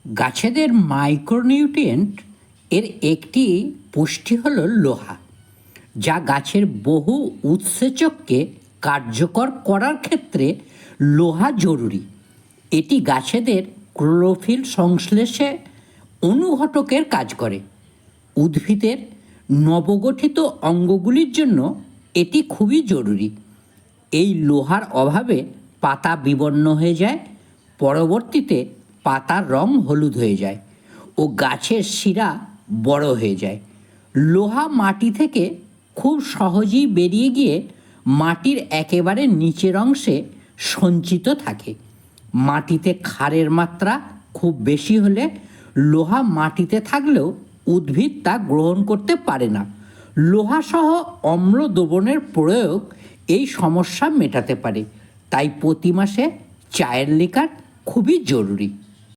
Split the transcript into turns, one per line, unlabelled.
গাছেদের মাইক্রোনিউট্রিয়েন্ট এর একটি পুষ্টি হল লোহা, যা গাছের বহু উৎসেচককে কার্যকর করার ক্ষেত্রে লোহা জরুরি। এটি গাছেদের ক্লোরোফিল সংশ্লেষে অনুঘটকের কাজ করে। উদ্ভিদের নবগঠিত অঙ্গগুলির জন্য এটি খুবই জরুরি। এই লোহার অভাবে পাতা বিবর্ণ হয়ে যায়, পরবর্তীতে পাতার রং হলুদ হয়ে যায় ও গাছের শিরা বড় হয়ে যায়। লোহা মাটি থেকে খুব সহজেই বেরিয়ে গিয়ে মাটির একেবারে নিচের অংশে সঞ্চিত থাকে। মাটিতে ক্ষারের মাত্রা খুব বেশি হলে লোহা মাটিতে থাকলেও উদ্ভিদ তা গ্রহণ করতে পারে না। লোহাসহ অম্ল দ্রবণের প্রয়োগ এই সমস্যা মেটাতে পারে, তাই প্রতি মাসে চায়ের লিকার খুবই জরুরি।